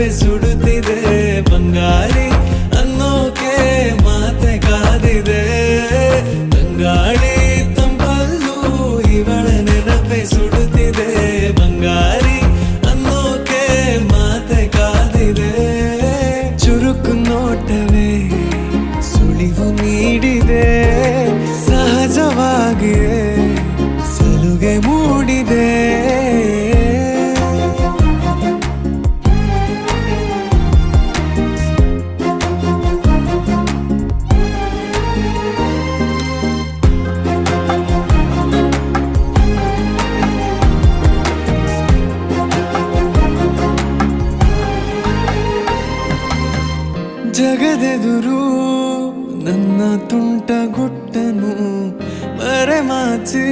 ನೆನಪೆ ಸುಡುತ್ತಿದೆ ಬಂಗಾರಿ ಅನ್ನೋಕೆ ಮಾತೆ ಕಾದಿದೆ ತಂಗಾಳಿ ತಂಪಲ್ಲೂ ಇವಳ ನೆನಪೆ ಸುಡುತ್ತಿದೆ ಬಂಗಾರಿ ಅನ್ನೋಕೆ ಮಾತೆ ಕಾದಿದೆ ಚುರುಕು ನೋಟವೇ ಸುಳಿವು ನೀಡಿದೆ ಸಹಜವಾಗಿಯೇ ಸಲುಗೆ ಮೂಡಿದೆ ಜಗದೆದುರು ನನ್ನ ತುಂಟ ಗುಟ್ಟನು ಮರೆಮಾಚಿ